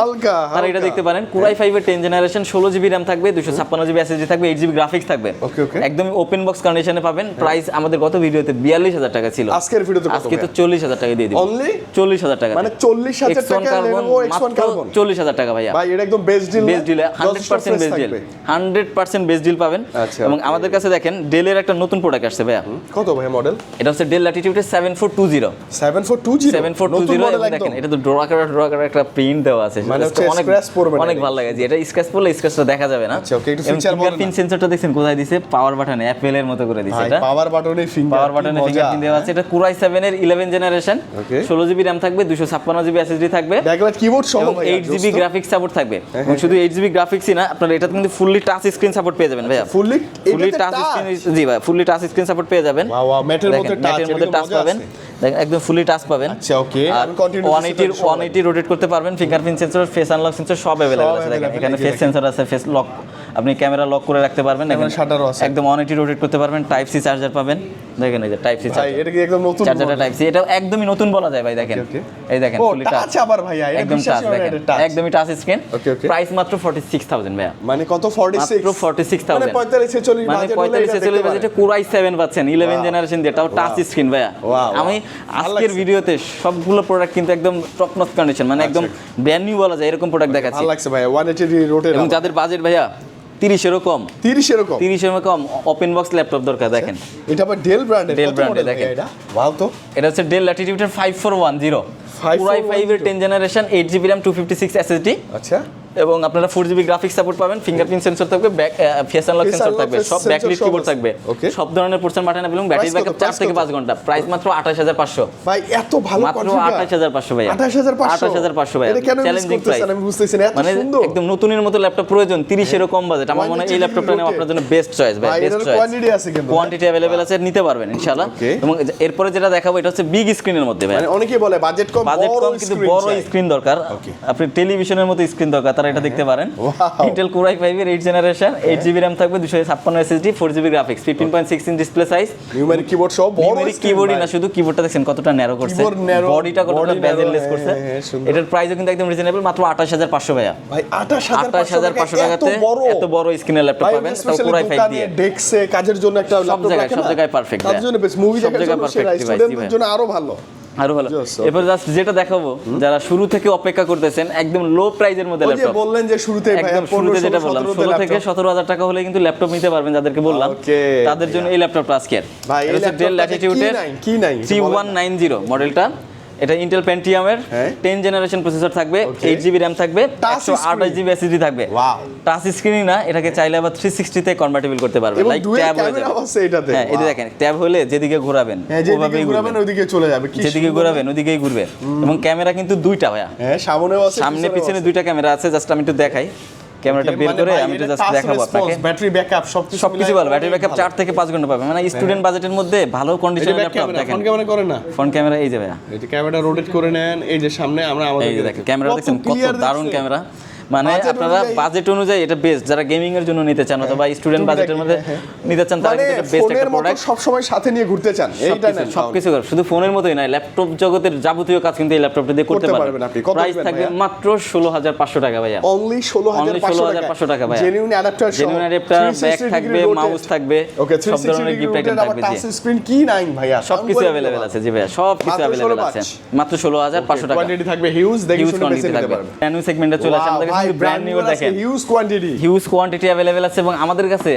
Speaker 2: তাহলে এটা দেখতে পারেন। Core i5 এর 10 জেনারেশন 16GB RAM থাকবে, 256GB SSD থাকবে, 8GB গ্রাফিক্স থাকবে, একদম ওপেন বক্স কন্ডিশনে পাবেন। প্রাইস আমাদের গত ভিডিওতে 42000 টাকা ছিল, আজকের ভিডিওতে আজকে তো 40000 টাকা দিয়ে দিব, অনলি 40000 টাকা, মানে 40000 টাকা Lenovo X1 কার্বন 40000 টাকা ভাইয়া, ভাই এটা একদম best deal 100% best deal, 100% best deal পাবেন। এবং আমাদের কাছে দেখেন ডেল এর একটা নতুন প্রোডাক্ট আসছে ভাইয়া, কত ভাইয়া মডেল? এটা হচ্ছে Dell Latitude 7420 দেখেন, এটা তো ড্র করা একটা প্রিন্ট দেওয়া আছে, মানে অনেক ভালো লাগে যে এটা স্ক্র্যাচ পড়লে স্ক্র্যাচটা দেখা যাবে না। আচ্ছা ওকে, একটু ফিচার বলেন। ফিঙ্গারপ্রিন্ট সেন্সরটা দেখছেন কোথায় দিয়েছে? পাওয়ার বাটনে, অ্যাপল এর মতো করে দিয়েছে, এটা পাওয়ার বাটনে ফিঙ্গারপ্রিন্ট দেওয়া আছে। এটা Core i7 এর 11 জেনারেশন, 16GB RAM থাকবে, 256GB SSD থাকবে, ব্যাকলাইট কিবোর্ড সহ, 8GB গ্রাফিক্স সাপোর্ট থাকবে। এবং শুধু 8GB গ্রাফিক্সই না, আপনারা এটাতে কিন্তু ফুললি টাচ স্ক্রিন সাপোর্ট পেয়ে যাবেন ভাইয়া, ফুললি টাচ স্ক্রিন, জি ভাই ফুললি টাচ স্ক্রিন সাপোর্ট পেয়ে যাবেন। ওয়াও, ম্যাটের মধ্যে টাচ পাবেন, দেখেন একদম ফুলি টাচ পাবেন। আচ্ছা ওকে, আর 180 রোটেট করতে পারবেন, fingerprint sensor, face unlock sensor সব अवेलेबल আছে। দেখেন এখানে ফেস সেন্সর আছে, ফেস লক, আপনি ক্যামেরা লক করে রাখতে পারবেন, দেখেন শাটারও আছে, একদম 180 রোটেট করতে পারবেন। টাইপ সি চার্জার পাবেন, দেখেন এই যে টাইপ সি চার্জার, এটা কি একদম নতুন চার্জারটা টাইপ সি, এটা একদমই নতুন বলা যায় ভাই। দেখেন এই দেখেন ফুলি টাচ, আচ্ছা আবার ভাইয়া একদম টাচ, দেখেন একদমই টাচ স্ক্রিন। প্রাইস মাত্র 46000 ভাইয়া, মানে কত? 46 মাত্র 46000, মানে 45-46 বাজেটে Core i7 পাচ্ছেন 11 জেনারেশন দিয়ে, তাও টাচ স্ক্রিন ভাইয়া। আমি আজকের ভিডিওতে সবগুলো প্রোডাক্ট কিন্তু একদম টপ নচ কন্ডিশন, মানে একদম ব্র্যান্ড নিউ বলা যায় এরকম প্রোডাক্ট দেখাচ্ছি। ভালো লাগছে ভাইয়া, 180 রোটেট। এবং যাদের বাজেট ভাইয়া 30 এরও কম ওপেন বক্স ল্যাপটপ দরকার, দেখেন এটা আবার ডেল ব্র্যান্ডের, দেখেন এটা ওয়াও, তো এটা হচ্ছে Dell Latitude 5410 Core i5 এর 10 জেনারেশন, 8GB RAM 256 SSD। আচ্ছা এবং আপনারা 4GB গ্রাফিক্স সাপোর্ট পাবেন, ফিঙ্গারপ্রিন্ট সেন্সর থাকবে, ব্যাক ফেস আনলক সেন্সর থাকবে, সব ব্যাকলিট কিবোর্ড থাকবে, সব ধরনের পোর্শন বাটন এবং ব্যাটারি ব্যাকআপ 4 থেকে 5 ঘন্টা। প্রাইস মাত্র 28500
Speaker 3: ভাই, এত ভালো
Speaker 2: মাত্র 28500 ভাই,
Speaker 3: 28500
Speaker 2: ভাই, চ্যালেঞ্জিং প্রাইস।
Speaker 3: আমি বুঝতেছি না, এত সুন্দর
Speaker 2: একদম নতুনের মতো ল্যাপটপ প্রয়োজন, 30 এরও কম বাজেট, আমার মনে হয় এই ল্যাপটপটা নেওয়া আপনার জন্য বেস্ট চয়েস ভাই, বেস্ট চয়েস।
Speaker 3: কোয়ান্টিটি আছে কিন্তু,
Speaker 2: কোয়ান্টিটি अवेलेबल আছে, নিতে পারবেন ইনশাআল্লাহ। এবং এরপরে যেটা দেখাবো এটা হচ্ছে বিগ স্ক্রিনের মধ্যে ভাই,
Speaker 3: মানে অনেকেই বলে বাজেট কম
Speaker 2: কিন্তু বড় স্ক্রিন দরকার, আপনি টেলিভিশনের মতো স্ক্রিন দরকার, তারা এটা দেখতে পারেন। Intel Core i5 এর 8th জেনারেশন, 8GB RAM থাকবে, 256 SSD, 4GB graphics, 15.6 inch display size,
Speaker 3: numeric keyboard সহ বড়
Speaker 2: নিউমেরিক কিবোর্ডই না, শুধু কিবোর্ডটা দেখছেন কতটা ন্যারো করছে, বডিটা কতটা বেজেললেস করছে। এটার প্রাইসও কিন্তু একদম রিজনেবল, মাত্র 28500 ভাইয়া।
Speaker 3: ভাই 28500
Speaker 2: টাকাতে এত বড় স্ক্রিনের ল্যাপটপ পাবেন, তাও Core i5 দিয়ে।
Speaker 3: ডেস্কে কাজের জন্য একটা ল্যাপটপ রাখেন,
Speaker 2: সব জায়গায় পারফেক্ট,
Speaker 3: তার জন্য বেশ, মুভি দেখার জন্য সেরা, স্টুডেন্টদের জন্য আরো ভালো।
Speaker 2: এরপর জাস্ট যেটা দেখাবো, যারা শুরু থেকে অপেক্ষা করতেছেন একদম লো প্রাইজের মধ্যে ল্যাপটপ,
Speaker 3: বললেন যে শুরুতে
Speaker 2: একদম শুরুতে যেটা বললাম 16 থেকে 17000 টাকা হলে কিন্তু ল্যাপটপ নিতে পারবেন, যাদেরকে বললাম তাদের জন্য এই ল্যাপটপটা আজকে।
Speaker 3: ভাই এই
Speaker 2: ডেল ল্যাটিটিউডের
Speaker 3: কি নাই
Speaker 2: 3190 মডেলটা, এটা ইন্টেল পেন্টিয়ামের 10 জেনারেশন প্রসেসর থাকবে, 8GB RAM থাকবে, 128GB SSD থাকবে। টাচ স্ক্রিনই না, এটাকে চাইলে আবার 360 তে কনভার্টেবল করতে পারবেন, লাইক ট্যাব হয়ে যাবে। হ্যাঁ, এই যে দেখেন ট্যাব হলে যেদিকে ঘোরাবেন ওভাবেই ঘুরবেন,
Speaker 3: ওইদিকে চলে যাবে,
Speaker 2: যেদিকে ঘোরাবেন ওইদিকেই ঘুরবে। এবং ক্যামেরা কিন্তু দুইটা ভাইয়া,
Speaker 3: হ্যাঁ সামনেও আছে,
Speaker 2: সামনে পিছনে দুইটা ক্যামেরা আছে। জাস্ট আমি একটু দেখাই, ক্যামেরাটা বের করে আমি একটু জাস্ট দেখাবো আপনাকে।
Speaker 3: ব্যাটারি ব্যাকআপ
Speaker 2: সবকিছু ভালো, ব্যাটারি ব্যাকআপ 4 থেকে 5 ঘন্টা পাবেন, মানে স্টুডেন্ট বাজেটের মধ্যে ভালো কন্ডিশনের ল্যাপটপ। দেখেন
Speaker 3: ফোন ক্যামেরা করে না,
Speaker 2: ফ্রন্ট ক্যামেরা এই যে ভাইয়া,
Speaker 3: এই যে ক্যামেরাটা রোটেট করে নেন, এই যে সামনে আমরা আমাদের
Speaker 2: এই যে দেখেন ক্যামেরা দেখেন কত দারুণ ক্যামেরা। মানে আপনারা বাজেট অনুযায়ী এটা বেস্ট, যারা গেমিং এর জন্য নিতে চান অথবা স্টুডেন্ট বাজেটের মধ্যে নিতে চান, তারা কিন্তু এটা বেস্ট একটা প্রোডাক্ট।
Speaker 3: সব সময় সাথে নিয়ে ঘুরতে চান, এইটা না
Speaker 2: সবকিছু শুধু ফোনের মতোই না, ল্যাপটপ জগতের যাবতীয় কাজ কিন্তু এই ল্যাপটপটা দিয়ে করতে পারবেন। প্রাইস থাকবে মাত্র 16500 টাকা ভাইয়া,
Speaker 3: অনলি 16500
Speaker 2: টাকা ভাইয়া।
Speaker 3: Genuine adapter,
Speaker 2: genuine adapter, back থাকবে, মাউস থাকবে, সব ধরনের গিফট আইটেম থাকবে।
Speaker 3: টাচ স্ক্রিন কি নাই ভাইয়া,
Speaker 2: সবকিছু अवेलेबल আছে জি ভাইয়া, সবকিছু अवेलेबल আছে মাত্র 16500 টাকা।
Speaker 3: কোয়ান্টিটি থাকবে হিউজ, দেখুন শুনে বেশি নিতে পারবেন।
Speaker 2: নিউ সেগমেন্টে চলে আসে আমাদের কাছে ব্র্যান্ড নিউ, দেখেন হিউজ কোয়ান্টিটি अवेलेबल আছে। এবং আমাদের কাছে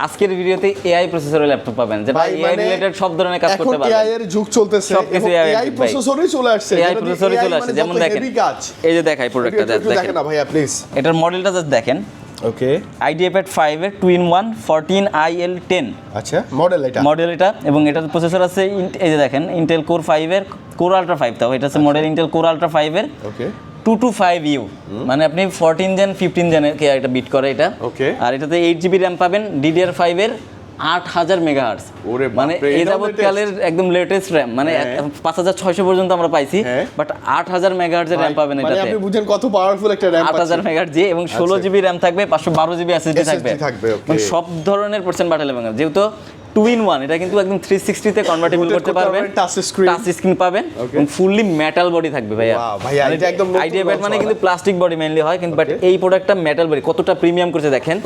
Speaker 2: আজকের ভিডিওতে এআই প্রসেসরের ল্যাপটপ পাবেন, যেটা এআই রিলেটেড সব ধরনের কাজ করতে পারবে।
Speaker 3: এআই এর যুগ চলতেছে,
Speaker 2: সবকিছু
Speaker 3: এআই প্রসেসরই চলে আসছে,
Speaker 2: এআই প্রসেসরই চলে আসছে। যেমন দেখেন এই যে দেখাই প্রোডাক্টটা, দেখেন
Speaker 3: না ভাইয়া প্লিজ,
Speaker 2: এটার মডেলটা জাস্ট দেখেন।
Speaker 3: ওকে,
Speaker 2: IdeaPad 5 এর 2-in-1 14IL10,
Speaker 3: আচ্ছা মডেল এটা। এবং এটার প্রসেসর আছে এই যে দেখেন Intel Core 5 এর Core Ultra 5, তাও এটা হচ্ছে মডেল Intel Core Ultra 5 এর ওকে
Speaker 2: 225U, মানে আপনি 14 জেন 15 জেনের কে এটা বিট করে এটা। আর এটাতে 8GB RAM পাবেন, DDR5 এর 8000 মেগাহার্টজ, মানে এই যাবৎকালের একদম লেটেস্ট RAM, মানে 5600 পর্যন্ত আমরা পাইছি, বাট 8000 মেগাহার্টজ এর RAM পাবেন এটাতে।
Speaker 3: আপনি বুঝেন কত পাওয়ারফুল একটা RAM,
Speaker 2: 8000 মেগাহার্টজ এবং 16GB RAM থাকবে, 512GB SSD থাকবে, মানে সব ধরনের পার্সেন্ট বাটালে ভাঙা। যেহেতু 2-in-1, এটা কিন্তু একদম 360 তে কনভার্টেবল করতে পারবেন, টাচ স্ক্রিন পাবেন এবং ফুললি মেটাল বডি থাকবে ভাইয়া।
Speaker 3: ভাইয়া এটা একদম
Speaker 2: IdeaPad মানে কিন্তু প্লাস্টিক বডি মেইনলি হয়, কিন্তু বাট এই প্রোডাক্টটা মেটাল বডি, কতটা প্রিমিয়াম করছে দেখেন।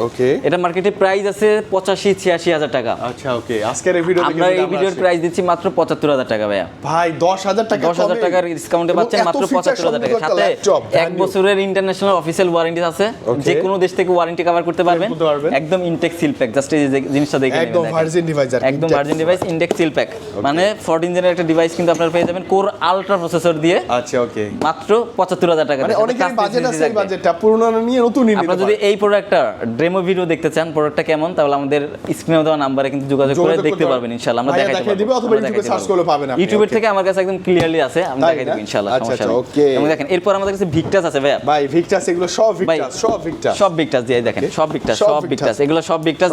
Speaker 2: এটা মার্কেটে প্রাইস আছে 85-86 হাজার টাকা।
Speaker 3: আচ্ছা ওকে, আজকের এই ভিডিওতে
Speaker 2: আমরা এই ভিডিওর প্রাইস দিচ্ছি মাত্র 75000 টাকা ভাইয়া।
Speaker 3: ভাই 10000
Speaker 2: টাকার ডিসকাউন্টে পাচ্ছেন মাত্র 75000 টাকা, সাথে 1 বছরের ইন্টারন্যাশনাল অফিশিয়াল ওয়ারেন্টি আছে, যে কোনো দেশ থেকে ওয়ারেন্টি কভার করতে পারবেন, একদম ইনটেক সিল প্যাক। জাস্ট এই জিনিসটা দেখেন,
Speaker 3: একদম ভার্জিন ডিভাইস,
Speaker 2: একদম virgin device, intact seal pack, মানে 14 জেনের একটা ডিভাইস কিন্তু আপনারা পেয়ে যাবেন কোর আলট্রা প্রসেসর দিয়ে।
Speaker 3: আচ্ছা ওকে,
Speaker 2: মাত্র 75000 টাকা।
Speaker 3: মানে অনেকের বাজেট আছে, এই বাজেটটা পুরনো নিয়ে নতুন নিতে পারেন।
Speaker 2: আপনারা যদি এই প্রোডাক্টটা ডেমো ভিডিও দেখতে চান, প্রোডাক্টটা কেমন, তাহলে আমাদের স্ক্রিনে দেওয়া নম্বরে কিন্তু যোগাযোগ করে দেখতে পারবেন ইনশাআল্লাহ। আমরা দেখাই দিব, অথবা ইউটিউবে সার্চ করলে পাবেন। ইউটিউব থেকে আমার কাছে একদম ক্লিয়ারলি আছে, আমরা দেখাই দিব ইনশাআল্লাহ, সমস্যা নেই।
Speaker 3: ওকে,
Speaker 2: এবং দেখেন এরপর আমাদের কাছে ভিক্টাস আছে ভাইয়া।
Speaker 3: ভাই ভিক্টাস, এগুলো সব ভিক্টাস দিয়ে দেখেন, সব ভিক্টাস, এগুলো সব ভিক্টাস।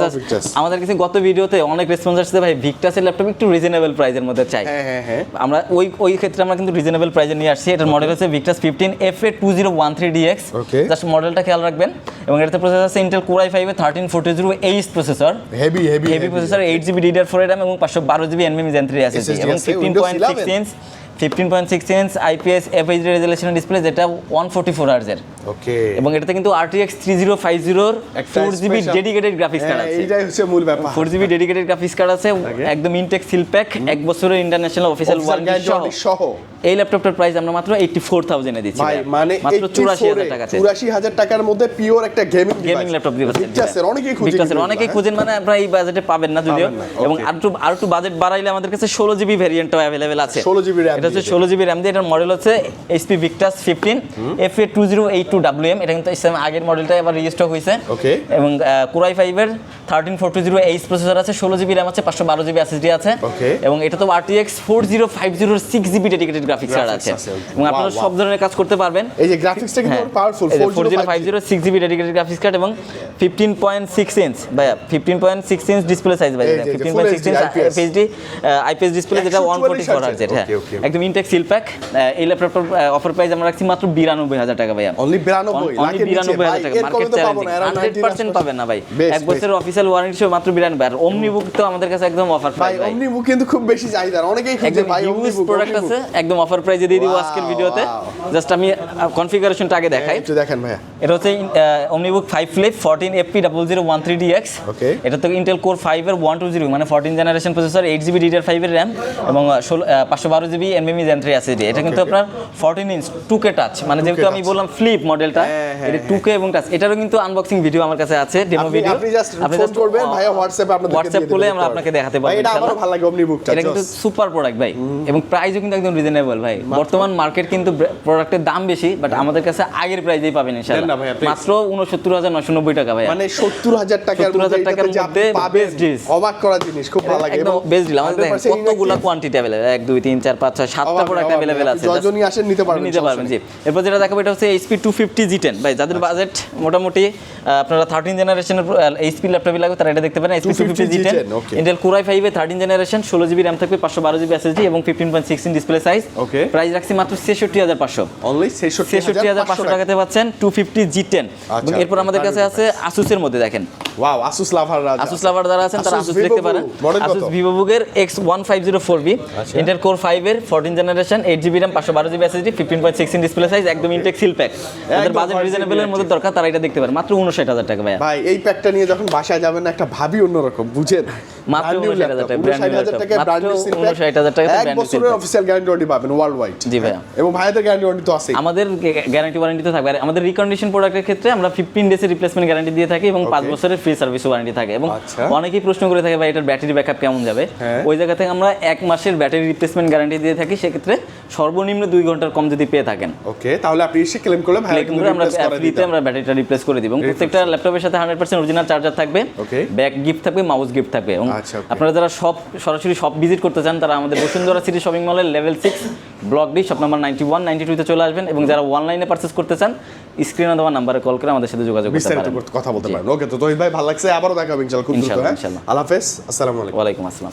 Speaker 3: আমাদের কাছে গত ভিডিওতে অনেক রেসপন্স আসছে, ভাই ভিক্টাসের ল্যাপটপ একটু রিজনেবল প্রাইসের মধ্যে চাই। হ্যাঁ,
Speaker 2: আমরা ওই ক্ষেত্রে আমরা কিন্তু রিজনেবল প্রাইসে নিয়ে আসছি। এটার মডেল হচ্ছে ভিক্টাস 15FA2013DX, জাস্ট মডেলটা খেয়াল রাখবেন। এবং এটাতে প্রসেসর আছে Intel Core i5 এর 1340H processor, heavy processor, 8GB DDR4 RAM এবং 512GB NVMe Gen 3 SSD এবং 15.6 inch IPS FHD resolution display, যেটা 144 Hz এর। ওকে, এবং এটাতে কিন্তু RTX 3050 এর 4GB ডেডিকেটেড গ্রাফিক্স কার্ড আছে।
Speaker 3: এইটাই হচ্ছে মূল ব্যাপার,
Speaker 2: 4GB ডেডিকেটেড গ্রাফিক্স কার্ড আছে, একদম ইনটেক সিল প্যাক, 1 বছরের ইন্টারন্যাশনাল অফিশিয়াল ওয়ারেন্টি সহ। এই ল্যাপটপটার প্রাইস আমরা মাত্র 84000 এ দিচ্ছি ভাই, মানে মাত্র 84000 টাকা।
Speaker 3: 84000 টাকার মধ্যে পিওর একটা গেমিং
Speaker 2: ল্যাপটপ দিচ্ছি।
Speaker 3: ভিক্টাসের অনেকেই
Speaker 2: খুঁজেন, মানে আপনারা এই বাজেটে পাবেন না যদিও। এবং আরটু বাজেট বাড়াইলে আমাদের কাছে 16GB ভেরিয়েন্টও अवेलेबल আছে।
Speaker 3: 16GB RAM,
Speaker 2: এটা হচ্ছে 16 জিবি র্যাম দিয়ে, এটার মডেল হচ্ছে HP Victus 15 FA2082WM। এটা কিন্তু আগের মডেলটা আবার রিস্টক হয়েছে।
Speaker 3: ওকে।
Speaker 2: এবং Core i5 এর 13420H প্রসেসর আছে, 16 জিবি র্যাম আছে, 512 জিবি SSD আছে।
Speaker 3: ওকে।
Speaker 2: এবং এটা তো RTX 4050 6 GB dedicated graphics card আছে। এবং আপনারা সব ধরনের কাজ করতে পারবেন।
Speaker 3: এই যে গ্রাফিক্সটা কিন্তু powerful,
Speaker 2: 4050 6 GB dedicated graphics card এবং 15.6 ইঞ্চ ভাইয়া, 15.6 ইঞ্চ ডিসপ্লে সাইজ ভাই, 15.6 ইঞ্চ IPS ডিসপ্লে, যেটা 144 হার্জ। হ্যাঁ, একদম ইনটেক সিল প্যাক। এই ল্যাপটপটার অফার প্রাইস আমরা রাখছি মাত্র 92000 টাকা ভাইয়া।
Speaker 3: অনলি 92000 টাকা,
Speaker 2: মার্কেট চ্যালেঞ্জিং 100% পাবেন না ভাই। এক বছরের অফিশিয়াল ওয়ারেন্টি সহ মাত্র 92। আর ওমনিবুক তো আমাদের কাছে একদম অফার প্রাইস ভাই।
Speaker 3: ওমনিবুক কিন্তু খুব বেশি চাহিদা, অনেকেই খুঁজে ভাই
Speaker 2: ওমনিবুক প্রোডাক্ট আছে, একদম অফার প্রাইসে দিয়ে দিব আজকের ভিডিওতে। জাস্ট আমি কনফিগারেশনটা আগে দেখাই,
Speaker 3: একটু দেখেন ভাইয়া।
Speaker 2: এটা হচ্ছে ওমনিবুক 5 Flip 14FP0013DX।
Speaker 3: ওকে।
Speaker 2: এটা তো ইন্টেল কোর 5 এর 120 মানে 14 জেনারেশন প্রসেসর, 8GB DDR5 এর RAM এবং 512GB NVMe Gen 3 SSD। এটা কিন্তু আপনার 14 ইঞ্চ 2K টাচ, মানে যেহেতু আমি বললাম ফ্লিপ মডেলটা, এটা 2K এবং টাচ। এটারও কিন্তু আনবক্সিং ভিডিও আমার কাছে আছে, ডেমো ভিডিও।
Speaker 3: আপনি জাস্ট ফোন করবেন ভাইয়া, হোয়াটসঅ্যাপে আপনাদের
Speaker 2: হোয়াটসঅ্যাপ করলে আমরা আপনাকে দেখাতে পারবো।
Speaker 3: এটা আমারও ভালো লাগে ওমনিবুকটা,
Speaker 2: এটা কিন্তু সুপার প্রোডাক্ট ভাই, এবং প্রাইসও কিন্তু একদম রিজনেবল ভাই। বর্তমান মার্কেট কিন্তু প্রোডাক্টের দাম বেশি, বাট আমাদের কাছে আগের প্রাইসেই পাবেন ইনশাআল্লাহ, মাত্র 69990 টাকা ভাই।
Speaker 3: মানে 70000 টাকার মধ্যে বেস্ট ডিল, অবাক করা জিনিস, খুব ভালো লাগে।
Speaker 2: একদম বেস্ট ডিল। আমাদের কতগুলো কোয়ান্টিটি अवेलेबল, 1 2 3 4 5 6 7টা প্রোডাক্ট अवेलेबल আছে,
Speaker 3: যজনই আসেন নিতে পারবেন
Speaker 2: জি। এরপর যেটা দেখাবো এটা হচ্ছে HP 250 G10 ভাই, যাদের বাজেট মোটামুটি আপনারা 13 জেনারেশনের HP ল্যাপটপ লাগবে তারা এটা দেখতে পারেন। HP 250 G10 Intel Core i5 এ 13 জেনারেশন, 16GB RAM থাকবে, 512GB SSD এবং 15.6 ইঞ্চ ডিসপ্লে সাইজ।
Speaker 3: ওকে।
Speaker 2: প্রাইস রাখছি মাত্র 66500,
Speaker 3: অনলি
Speaker 2: 66500 টাকাতে পাচ্ছেন 250 G10। এবং এরপর আমাদের কাছে আছে Asus এর মধ্যে দেখেন,
Speaker 3: ওয়াও, Asus লাভার রাজা,
Speaker 2: Asus লাভার যারা আছেন তারা Asus দেখতে পারেন। Asus VivoBook এর X1504B Intel Core 5 এর 14 generation, 8GB RAM 512GB SSD 15.6 inch display size, একদম ইনটেক সিল প্যাক। যাদের বাজেট রিজনেবল এর মধ্যে দরকার তারা এটা দেখতে পারেন, মাত্র 59000 টাকা ভাই।
Speaker 3: ভাই এই প্যাকটা নিয়ে যখন বাসায় যাবেন না, একটা ভাবি অন্যরকম, বুঝেন?
Speaker 2: মাত্র 59000 টাকা, 59000 টাকা, ব্র্যান্ড নিউ সিল প্যাক, 59000 টাকা
Speaker 3: এক বছরের অফিশিয়াল গ্যারান্টি ওয়ারেন্টি পাবেন ওয়ার্ল্ড ওয়াইড।
Speaker 2: জি ভাই।
Speaker 3: এবং ভাইয়াদের গ্যারান্টি ওয়ারেন্টি তো আছে,
Speaker 2: আমাদের গ্যারান্টি ওয়ারেন্টি তো থাকবে। আর আমাদের রিকন্ডিশন প্রোডাক্টের ক্ষেত্রে আমরা 15 ডেজ এর রিপ্লেসমেন্ট গ্যারান্টি দিয়ে থাকি এবং 5 বছরের ফ্রি সার্ভিস ওয়ারেন্টি থাকে। এবং অনেকেই প্রশ্ন করে থাকে ভাই এটার ব্যাটারি ব্যাকআপ কেমন যাবে, ওই জায়গা থেকে আমরা 1 মাসের ব্যাটারি রিপ্লেসমেন্ট গ্যারান্টি দিয়ে থাকি। সেক্ষেত্রে সর্বনিম্ন 2 ঘন্টার কম যদি পেয়ে থাকেন,
Speaker 3: ওকে, তাহলে আপনি এসে ক্লেম করলে ভাই
Speaker 2: আমরা ফ্রিতে আমরা ব্যাটারিটা রিপ্লেস করে দিব। প্রত্যেকটা ল্যাপটপের সাথে 100% অরিজিনাল চার্জার থাকবে, ব্যাক গিফট থাকবে, মাউস গিফট থাকবে। এবং আপনারা যারা সরাসরি শপ ভিজিট করতে চান তারা আমাদের বসুন্ধরা সিটি শপিং মলের level 6 block D shop number 91 92 তে চলে আসবেন। এবং যারা অনলাইনে পারচেজ করতে চান স্ক্রিনে দেওয়া নম্বরে কল করে আমাদের সাথে যোগাযোগ করতে পারেন,
Speaker 3: কথা বলতে পারেন। ওকে, তো তহিদ ভাই ভালো লাগছে, আবারও দেখা হবে ইনশাআল্লাহ খুব দ্রুত। আল্লাহ হাফেজ, আসসালামু আলাইকুম।
Speaker 2: ওয়া আলাইকুম আসসালাম।